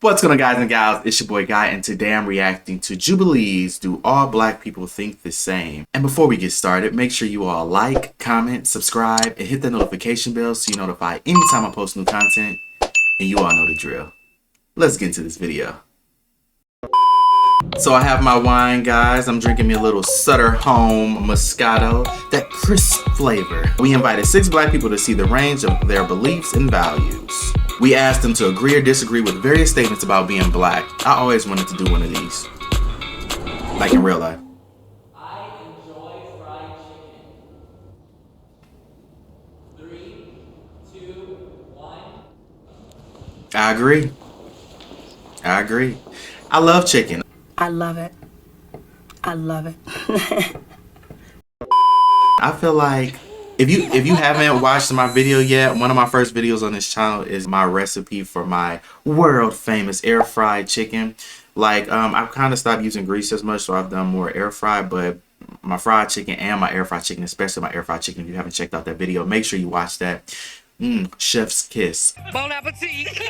What's going on, guys and gals? It's your boy Guy, and today I'm reacting to Jubilee's Do All Black People Think the Same? And before we get started, make sure you all like, comment, subscribe, and hit the notification bell so you're notified anytime I post new content, and you all know the drill. Let's get into this video. So I have my wine, guys. I'm drinking me a little Sutter Home Moscato, that crisp flavor. We invited 6 black people to see the range of their beliefs and values. We asked them to agree or disagree with various statements about being black. I always wanted to do one of these, like in real life. I enjoy fried chicken. 3, 2, 1. I agree. I love chicken. I love it. I love it. I feel like if you haven't watched my video yet, one of my first videos on this channel is my recipe for my world famous air fried chicken. Like I've kind of stopped using grease as much, so I've done more air fry, but my fried chicken and my air fried chicken, especially my air fried chicken, if you haven't checked out that video, make sure you watch that. Chef's kiss. Bon appetit.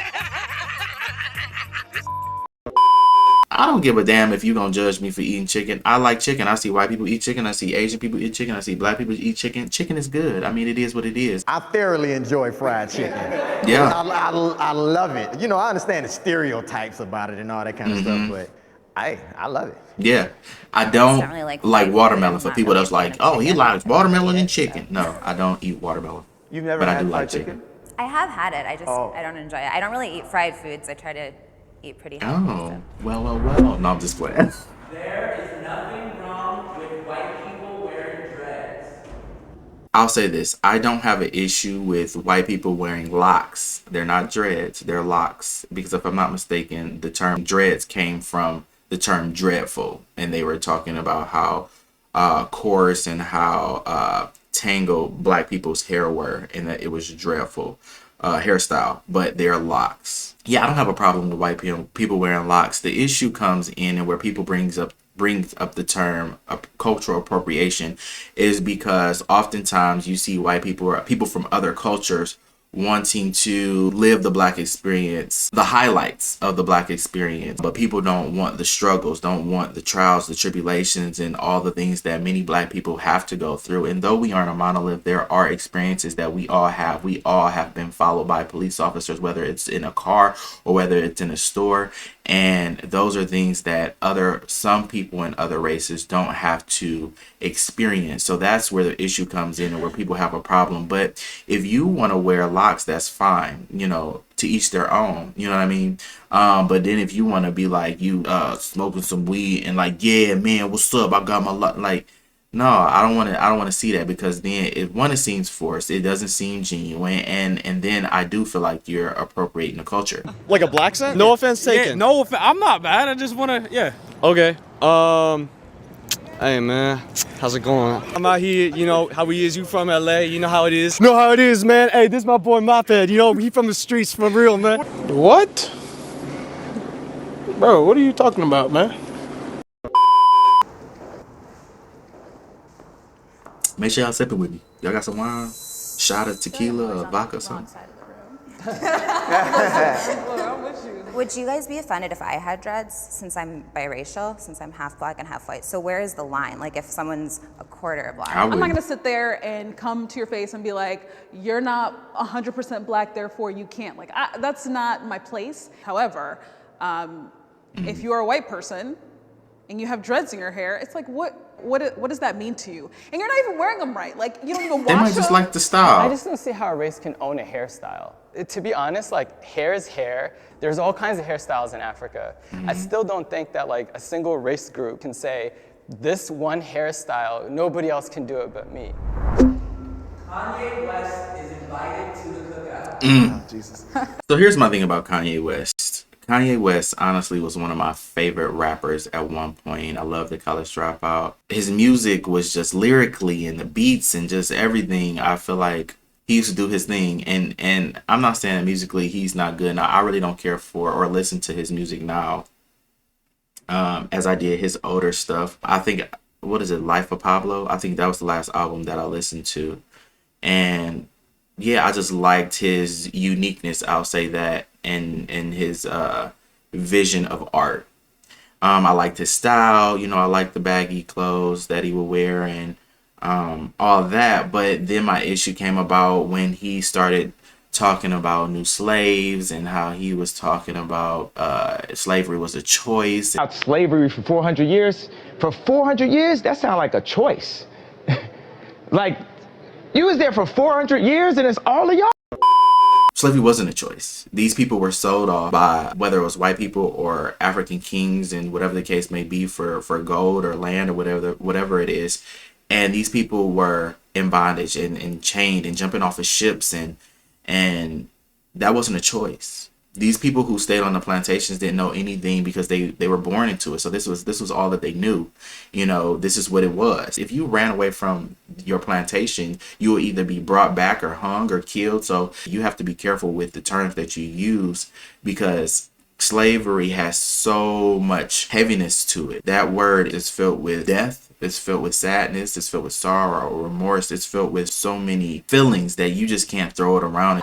I don't give a damn if you gonna judge me for eating chicken. I like chicken. I see white people eat chicken. I see Asian people eat chicken. I see black people eat chicken. Chicken is good. I mean, it is what it is. I thoroughly enjoy fried chicken. Yeah. I love it. You know, I understand the stereotypes about it and all that kind of stuff, but I love it. Yeah. I don't really like watermelon. For not people really that's like, a fan of oh, he chicken. likes watermelon and chicken. No, I don't eat watermelon. You've never But I had do fried like chicken. I have had it. I just Oh. I don't enjoy it. I don't really eat fried foods. I try to eat pretty healthy. Oh, well. No, I'm just playing. There is nothing wrong with white people wearing dreads. I'll say this. I don't have an issue with white people wearing locks. They're not dreads. They're locks. Because if I'm not mistaken, the term dreads came from the term dreadful. And they were talking about how coarse and how tangled black people's hair were, and that it was dreadful hairstyle, but they're locks. Yeah, I don't have a problem with white people wearing locks. The issue comes in and where people brings up the term cultural appropriation is because oftentimes you see white people or people from other cultures wanting to live the black experience, the highlights of the black experience, but people don't want the struggles, don't want the trials, the tribulations, and all the things that many black people have to go through. And though we aren't a monolith, there are experiences that we all have. We all have been followed by police officers, whether it's in a car or whether it's in a store. And those are things that some people in other races don't have to experience. So that's where the issue comes in and where people have a problem. But if you want to wear locks, that's fine, you know, to each their own, you know what I mean? But then if you want to be like you smoking some weed and like, yeah, man, what's up? I got my lock. Like, no, I don't want to see that, because then it seems forced. It doesn't seem genuine, and then I do feel like you're appropriating the culture. Like a black scent? No offense taken. Yeah, no offense. I'm not bad. I just want to, yeah. Okay. Hey man, how's it going? I'm out here, you know how he is. You from LA, you know how it is. Know how it is, man. Hey, this my boy Moped. You know he from the streets, for real, man. What? Bro, what are you talking about, man? Make sure y'all sipping with me. Y'all got some wine, shot of tequila or vodka or something. Would you guys be offended if I had dreads, since I'm biracial, since I'm half black and half white? So where is the line? Like if someone's a quarter black? I I'm not wouldn't. gonna sit there and come to your face and be like, you're not 100% black, therefore you can't. Like, that's not my place. However, if you're a white person and you have dreads in your hair, it's like, what does that mean to you? And you're not even wearing them right. Like, you don't even wash They might just them. like the style. I just don't see how a race can own a hairstyle. To be honest, like, hair is hair. There's all kinds of hairstyles in Africa. I still don't think that like a single race group can say, this one hairstyle, nobody else can do it but me. Kanye West is invited to the cookout. Jesus. So here's my thing about Kanye West. Kanye West honestly was one of my favorite rappers at one point. I love the College Dropout. His music was just lyrically, and the beats and just everything. I feel like he used to do his thing, and I'm not saying that musically he's not good. Now, I really don't care for or listen to his music now as I did his older stuff. I think, what is it, Life of Pablo? I think that was the last album that I listened to. And yeah, I just liked his uniqueness, I'll say that, and his vision of art. I liked his style, I liked the baggy clothes that he would wear and all that. But then my issue came about when he started talking about new slaves and how he was talking about slavery was a choice. Slavery for 400 years. For 400 years, that sounds like a choice. Like, you was there for 400 years and it's all of y'all? Slavery wasn't a choice. These people were sold off by whether it was white people or African kings and whatever the case may be for gold or land or whatever it is. And these people were in bondage and chained and jumping off of ships and that wasn't a choice. These people who stayed on the plantations didn't know anything because they were born into it. So this was all that they knew. This is what it was. If you ran away from your plantation, you will either be brought back or hung or killed. So you have to be careful with the terms that you use because slavery has so much heaviness to it. That word is filled with death. It's filled with sadness. It's filled with sorrow or remorse. It's filled with so many feelings that you just can't throw it around.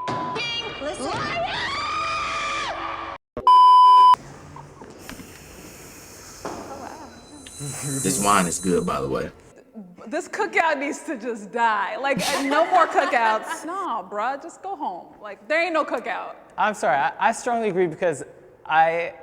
This wine is good, by the way. This cookout needs to just die. Like, no more cookouts. No, bruh, just go home. Like, there ain't no cookout. I'm sorry, I strongly agree because I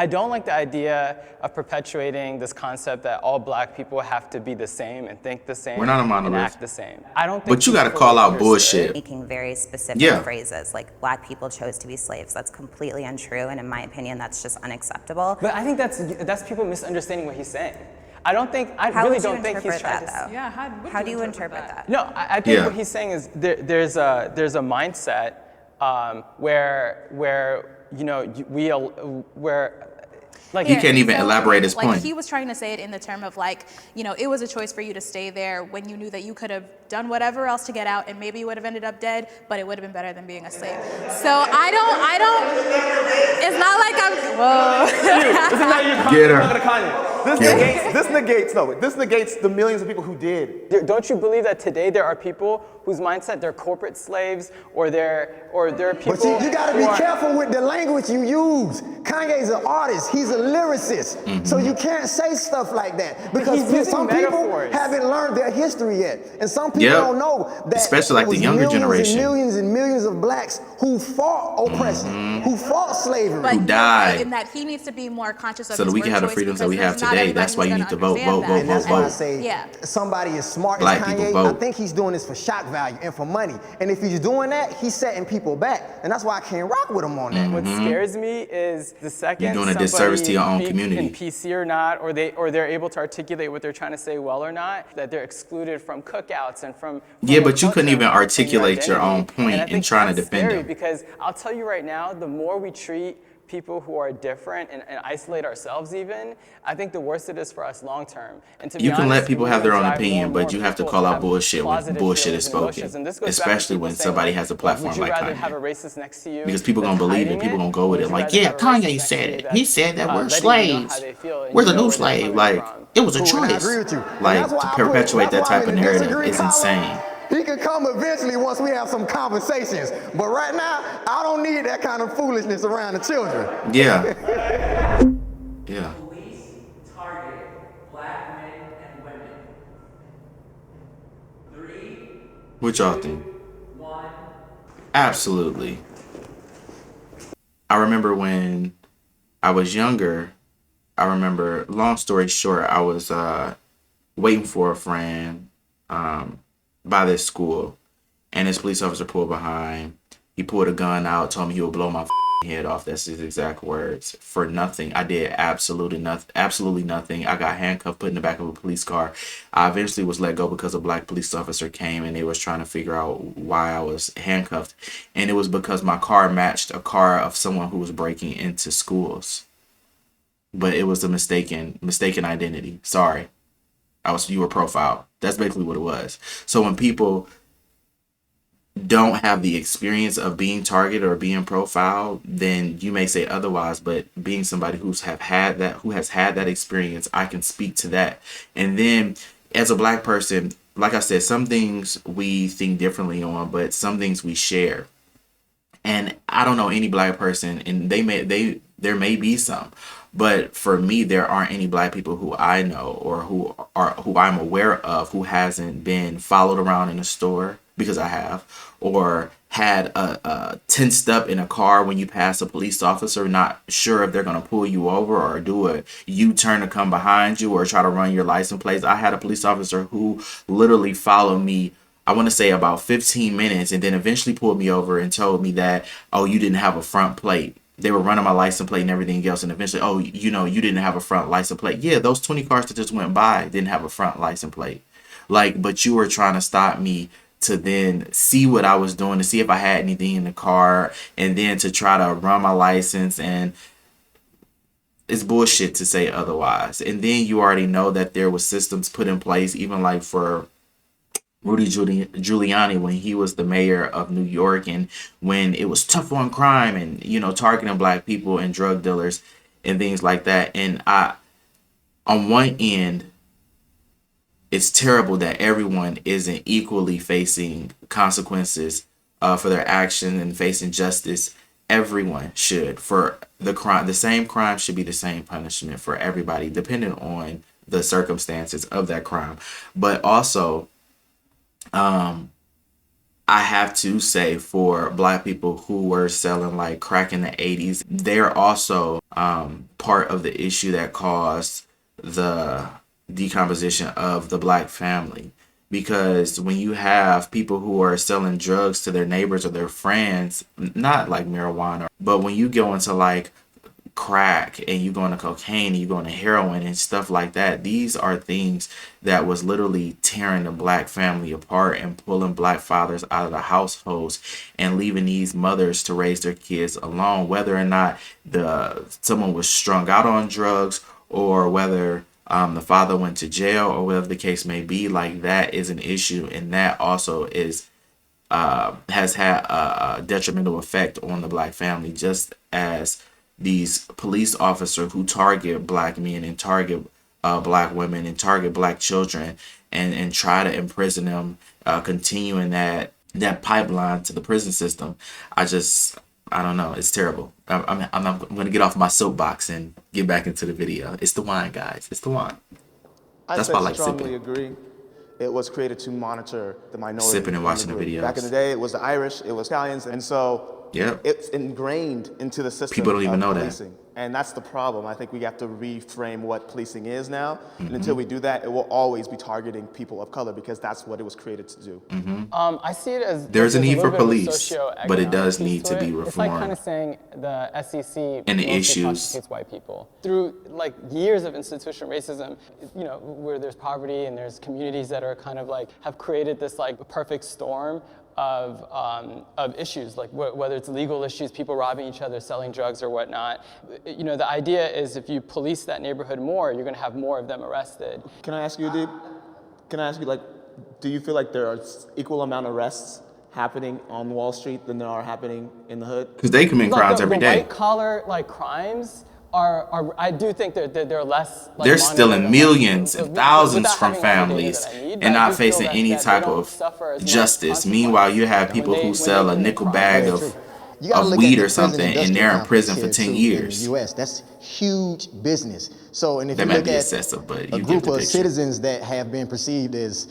don't like the idea of perpetuating this concept that all black people have to be the same and think the same. We're not a and monolith. act the same. I don't think But you got to call out bullshit. Making very specific phrases like black people chose to be slaves. That's completely untrue, and in my opinion, that's just unacceptable. But I think that's people misunderstanding what he's saying. I How really would you don't think he's interpret trying that, to. though? Yeah, How do you interpret that? No, I think what he's saying is there's a mindset where like he can't even elaborate his point. Like he was trying to say it in the term of like, it was a choice for you to stay there when you knew that you could have done whatever else to get out and maybe you would have ended up dead, but it would have been better than being a slave. So I don't, it's not like I'm, whoa. Get her. This negates the millions of people who did. Don't you believe that today there are people whose mindset they're corporate slaves or they're people? But you gotta be careful with the language you use. Kanye's an artist. He's a lyricist. So you can't say stuff like that because some people haven't learned their history yet, and some people don't know that. Especially like the younger generation. Millions and millions of blacks who fought oppression, who fought slavery, But who died. in that he needs to be more conscious of So that his we can word have the choice freedoms that we because have not today. That's why you everybody's need to gonna vote, vote, understand vote, and that's vote, why I vote. say Yeah. somebody as smart Black as people Kanye, vote. I think he's doing this for shock value and for money. And if he's doing that, he's setting people back. And that's why I can't rock with him on that. What scares me is the second You're doing a disservice to your own somebody community. in PC or not, or they're able to articulate what they're trying to say well or not, that they're excluded from cookouts and from Yeah, the but you couldn't culture even and articulate your identity. own point And I in think trying to that's defend scary them. because I'll tell you right now, the more we treat people who are different and isolate ourselves even, I think the worse it is for us long term. And to be You can let honest, people we're have their gonna own drive more opinion, and but more you have to people call out have bullshit when positive bullshit is feelings and emotions. spoken. And this goes back to Especially people when saying, somebody like, has a platform would you like rather Kanye. have a racist next to you Because people gonna that's believe it. hiding People gonna go or with would it. you Like, rather yeah, have a Kanye racist said next to it. you He that's, said that we're letting you know how slaves. they feel and We're you the know new where they're slave. coming Like, from? it was a Cool, and I choice. agree with you. Like, That's why to I put- perpetuate that that's why type I'm of in a narrative disagree is column. insane. He could come eventually once we have some conversations. But right now, I don't need that kind of foolishness around the children. Yeah. Yeah. Police target black men and women. 3, What y'all think? 1. Absolutely. I remember when I was younger, long story short, I was waiting for a friend by this school, and this police officer pulled behind. He pulled a gun out, told me he would blow my head off. That's his exact words. For nothing. I did absolutely nothing. I got handcuffed, put in the back of a police car. I eventually was let go because a black police officer came and they was trying to figure out why I was handcuffed. And it was because my car matched a car of someone who was breaking into schools. But it was a mistaken identity. Sorry. You were profiled. That's basically what it was. So when people don't have the experience of being targeted or being profiled, then you may say otherwise. But being somebody who has had that experience, I can speak to that. And then as a black person, like I said, some things we think differently on, but some things we share. And I don't know any black person, and they There may be some, but for me, there aren't any black people who I know or who I'm aware of who hasn't been followed around in a store, because I have, or had a tensed up in a car when you pass a police officer, not sure if they're gonna pull you over or do a U-turn to come behind you or try to run your license plates. I had a police officer who literally followed me, I want to say about 15 minutes, and then eventually pulled me over and told me that, oh, you didn't have a front plate. They were running my license plate and everything else, and eventually, oh, you know, you didn't have a front license plate. Yeah, those 20 cars that just went by didn't have a front license plate. Like, but you were trying to stop me to then see what I was doing, to see if I had anything in the car, and then to try to run my license. And it's bullshit to say otherwise. And then you already know that there was systems put in place, even like for Rudy Giuliani when he was the mayor of New York, and when it was tough on crime and, you know, targeting black people and drug dealers and things like that. And on one end, it's terrible that everyone isn't equally facing consequences for their action and facing justice. Everyone should. For the crime, the same crime should be the same punishment for everybody, depending on the circumstances of that crime. But also, I have to say, for black people who were selling like crack in the 80s, they're also part of the issue that caused the decomposition of the black family. Because when you have people who are selling drugs to their neighbors or their friends, not like marijuana, but when you go into like crack and you go into cocaine and you go into heroin and stuff like that, these are things that was literally tearing the black family apart and pulling black fathers out of the households and leaving these mothers to raise their kids alone, whether or not someone was strung out on drugs, or whether the father went to jail, or whatever the case may be. Like, that is an issue, and that also has had a detrimental effect on the black family, just as these police officers who target black men and target black women and target black children and try to imprison them, continuing that pipeline to the prison system. I don't know. It's terrible. I'm going to get off my soapbox and get back into the video. It's the wine, guys. It's the wine. That's why I like strongly sipping. agree. It was created to monitor the minority. Sipping and watching the videos. Back in the day, it was the Irish, it was Italians, and so it's ingrained into the system. People don't even know policing. And that's the problem. I think we have to reframe what policing is now. And until we do that, it will always be targeting people of color, because that's what it was created to do. I see it as there's a need for little bit of a police, but it does need to be reformed. It's like kind of saying the SEC and the mostly issues constitutes white people through like years of institutional racism. You know, where there's poverty and there's communities that are kind of like have created this like perfect storm of issues, like whether it's legal issues, people robbing each other, selling drugs or whatnot. You know, the idea is if you police that neighborhood more, you're going to have more of them arrested. Can I ask you, Deep? Can I ask you, like, do you feel like there are equal amount of arrests happening on Wall Street than there are happening in the hood? Because they commit crimes every day. White collar like crimes are I do think they're less. Like, they're stealing millions and thousands from families and not facing any type of justice. Meanwhile, you have people who sell a nickel bag of weed or something, and they're in prison for 10 years. In the U.S., that's huge business. So, and if that you might look be at excessive, but a group of citizens that have been perceived as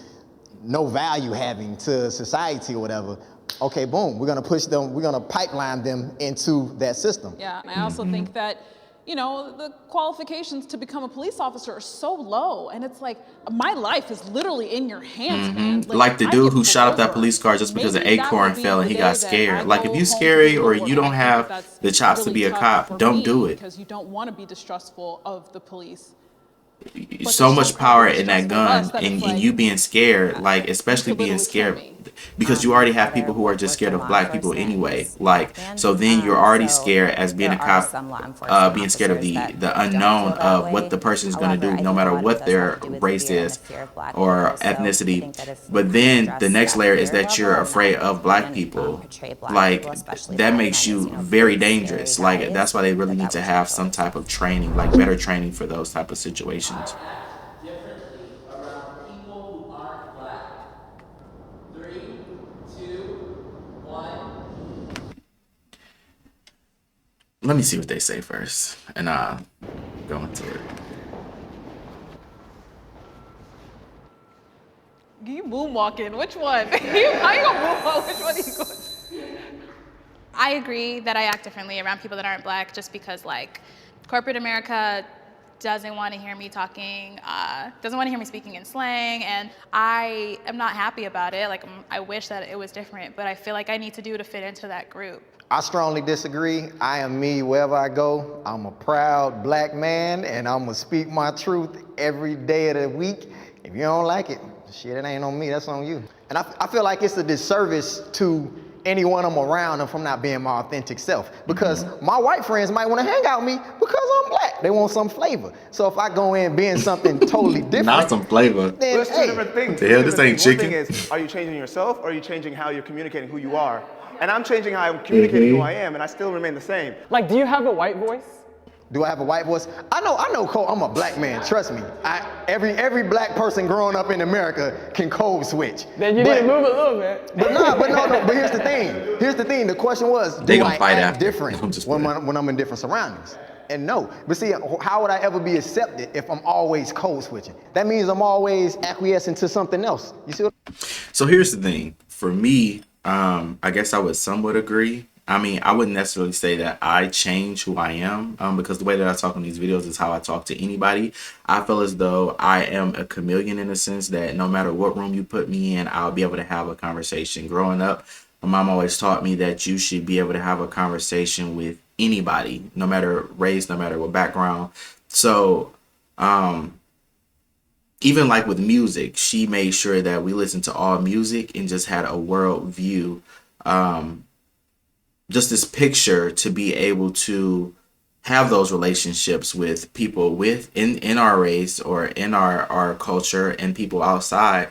no value having to society or whatever, okay, boom, we're gonna push them, we're gonna pipeline them into that system. Yeah, and I also think that, you know, the qualifications to become a police officer are so low, and it's like, my life is literally in your hands, man. Like the dude who shot up that police car just because an acorn fell and he got scared. Like, if you're scary or you don't have the chops to be a cop, don't do it. Because you don't want to be distrustful of the police. So much power in that gun, and you being scared, like, especially being scared, because you already have people who are just scared of black people anyway. Like, so then you're already scared as being a cop, being scared of the unknown of what the person is going to do, no matter what their race is or ethnicity. But then the next layer is that you're afraid of black people. Like, that makes you very dangerous. Like, that's why they really need to have some type of training, like better training for those type of situations. Differently around people who aren't black. 3, 2, 1. let me see what they say first, and I'll go into it. You moonwalking? Which one? How you gonna moonwalk? Which one are you going? I agree that I act differently around people that aren't black just because like corporate America doesn't want to hear me talking, doesn't want to hear me speaking in slang, and I am not happy about it. Like I wish that it was different, but I feel like I need to do to fit into that group. I strongly disagree. I am me wherever I go. I'm a proud black man, and I'm gonna speak my truth every day of the week. If you don't like it, shit, it ain't on me, that's on you. And I feel like it's a disservice to anyone I'm around if I'm not being my authentic self. Because my white friends might want to hang out with me because I'm black. They want some flavor. So if I go in being something totally different. Not some flavor. Then, Well, it's two different things. The hell, this ain't chicken. One thing is, are you changing yourself or are you changing how you're communicating who you are? And I'm changing how I'm communicating who I am, and I still remain the same. Like, do you have a white voice? Do I have a white voice? I know Cole, I'm a black man, trust me. Every black person growing up in America can code switch. Then you need to move a little bit. But here's the thing. The question was, They do gonna I fight act after. different I'm just when I'm in different surroundings? And no. But see, how would I ever be accepted if I'm always code switching? That means I'm always acquiescing to something else. You see what? So here's the thing. For me, I guess I would somewhat agree. I mean, I wouldn't necessarily say that I change who I am, because the way that I talk in these videos is how I talk to anybody. I feel as though I am a chameleon in the sense that no matter what room you put me in, I'll be able to have a conversation. Growing up, my mom always taught me that you should be able to have a conversation with anybody, no matter race, no matter what background. So, even like with music, she made sure that we listened to all music and just had a world view. Just this picture to be able to have those relationships with people in our race or in our culture and people outside.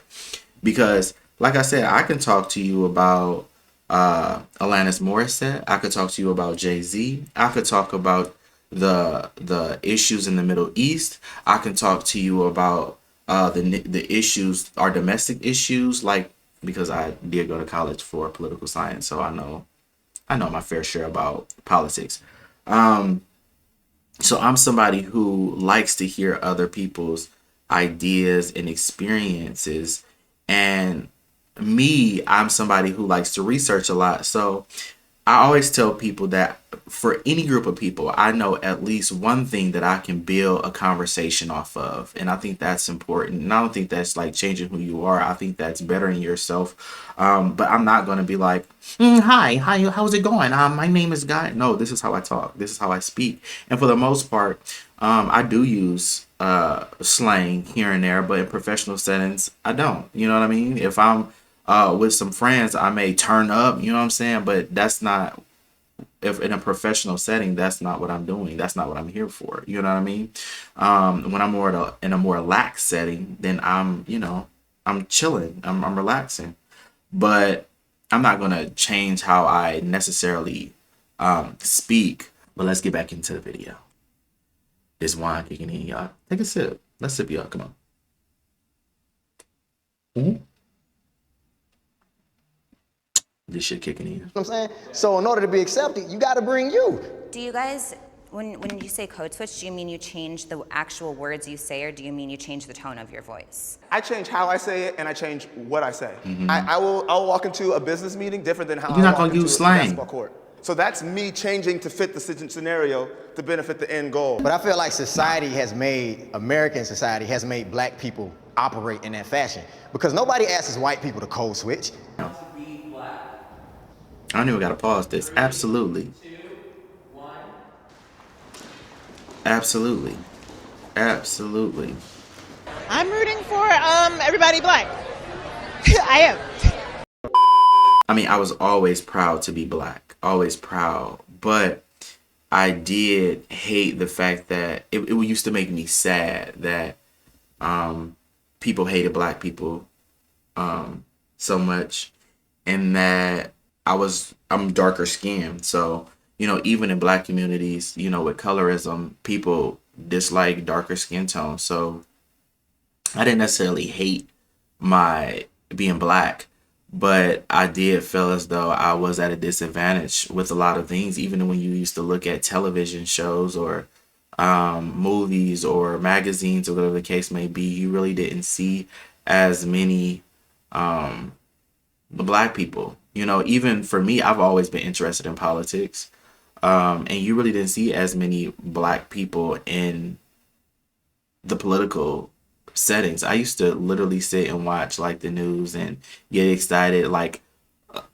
Because like I said, I can talk to you about Alanis Morissette. I could talk to you about Jay-Z. I could talk about the issues in the Middle East. I can talk to you about the issues, our domestic issues, like, because I did go to college for political science, so I know my fair share about politics. So I'm somebody who likes to hear other people's ideas and experiences. And I'm somebody who likes to research a lot. So I always tell people that for any group of people, I know at least one thing that I can build a conversation off of. And I think that's important. And I don't think that's like changing who you are. I think that's bettering yourself. But I'm not going to be like, hi, how's it going? My name is Guy. No, this is how I talk. This is how I speak. And for the most part, I do use slang here and there, but in professional settings, I don't. You know what I mean? If I'm with some friends, I may turn up, you know what I'm saying? But that's not, if in a professional setting, that's not what I'm doing. That's not what I'm here for. You know what I mean? When I'm more in a more lax setting, then I'm chilling. I'm relaxing. But I'm not going to change how I necessarily speak. But let's get back into the video. This wine kicking in, y'all. Take a sip. Let's sip, y'all. Come on. Mm-hmm. This shit kicking in. You know what I'm saying? So in order to be accepted, you got to bring you. Do you guys, when you say code switch, do you mean you change the actual words you say, or do you mean you change the tone of your voice? I change how I say it, and I change what I say. Mm-hmm. I'll walk into a business meeting different than how You're I not walk gonna into use a slang. basketball court. So that's me changing to fit the scenario to benefit the end goal. But I feel like American society has made black people operate in that fashion. Because nobody asks white people to code switch. I don't even gotta pause this. Absolutely. Absolutely. Absolutely. I'm rooting for everybody black. I am. I mean, I was always proud to be black. Always proud. But I did hate the fact that it used to make me sad that people hated black people so much, and that I'm darker skinned. So, even in black communities, with colorism, people dislike darker skin tone. So I didn't necessarily hate my being black, but I did feel as though I was at a disadvantage with a lot of things, even when you used to look at television shows or movies or magazines or whatever the case may be. You really didn't see as many black people. You know, even for me, I've always been interested in politics, and you really didn't see as many black people in the political settings. I used to literally sit and watch like the news and get excited like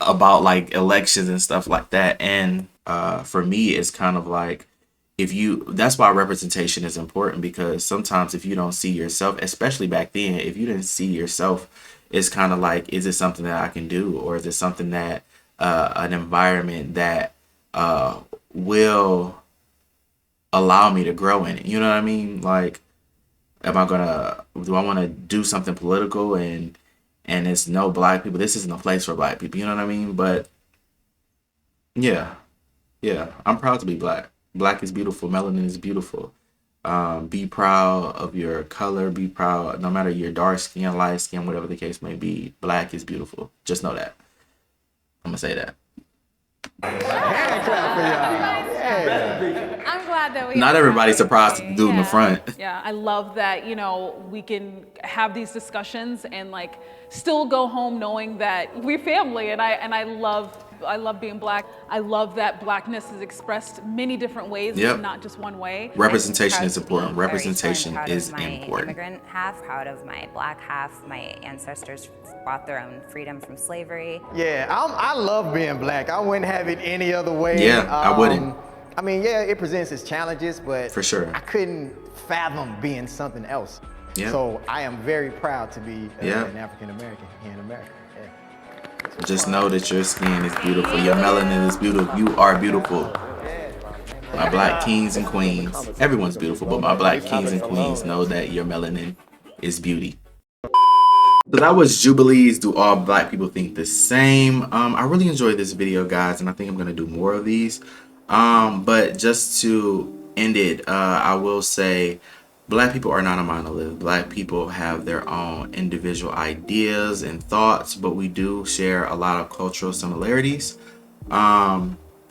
about like elections and stuff like that. And for me, it's kind of like, that's why representation is important, because sometimes if you don't see yourself, especially back then, if you didn't see yourself, it's kind of like, is it something that I can do, or is it something that an environment that will allow me to grow in it? You know what I mean? Like, do I want to do something political and it's no black people? This isn't a place for black people. You know what I mean? But yeah, I'm proud to be black. Black is beautiful. Melanin is beautiful. Be proud of your color. Be proud, no matter your dark skin, light skin, whatever the case may be. Black is beautiful. Just know that. I'm gonna say that. Hand clap for y'all. Yeah. I'm glad that we. Not everybody's surprised at the dude in the front. Yeah, I love that, you know, we can have these discussions and like still go home knowing that we're family, and I love being black. I love that blackness is expressed many different ways, Yep. not just one way. Representation is important. Representation Proud is of my important. immigrant half, proud of my black half. My ancestors bought their own freedom from slavery. Yeah, I love being black. I wouldn't have it any other way. Yeah, I wouldn't. I mean, yeah, it presents its challenges, but For sure. I couldn't fathom being something else. Yeah. So I am very proud to be Yeah. an African American here in America. Yeah. Just know that your skin is beautiful. Your melanin is beautiful. You are beautiful. My black kings and queens. Everyone's beautiful, but my black kings and queens know that your melanin is beauty. So that was Jubilee's Do All Black People Think the Same? I really enjoyed this video, guys, and I think I'm going to do more of these. But just to end it, I will say black people are not a monolith. Black people have their own individual ideas and thoughts, but we do share a lot of cultural similarities.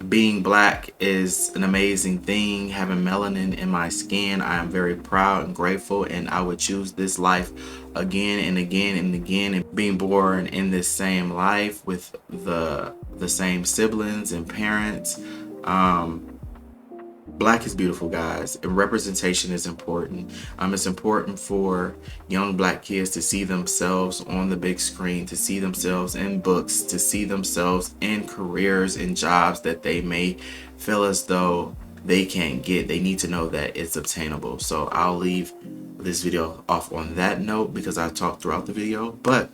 Being black is an amazing thing. Having melanin in my skin, I am very proud and grateful, and I would choose this life again and again and again. And being born in this same life with the same siblings and parents. Black is beautiful, guys, and representation is important. It's important for young black kids to see themselves on the big screen, to see themselves in books, to see themselves in careers and jobs that they may feel as though they can't get. They need to know that it's obtainable. So I'll leave this video off on that note because I talked throughout the video, but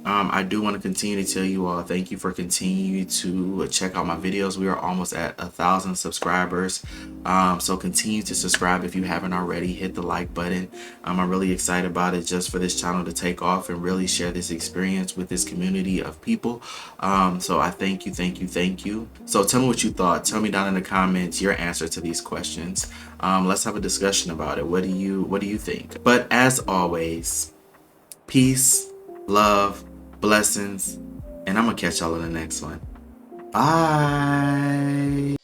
I do want to continue to tell you all thank you for continuing to check out my videos. We are almost at 1,000 subscribers, so continue to subscribe if you haven't already. Hit the like button. I'm really excited about it, just for this channel to take off and really share this experience with this community of people. So I thank you. So tell me what you thought. Tell me down in the comments your answer to these questions. Let's have a discussion about it. What do you think? But as always, peace, love, blessings, and I'm gonna catch y'all in the next one. Bye.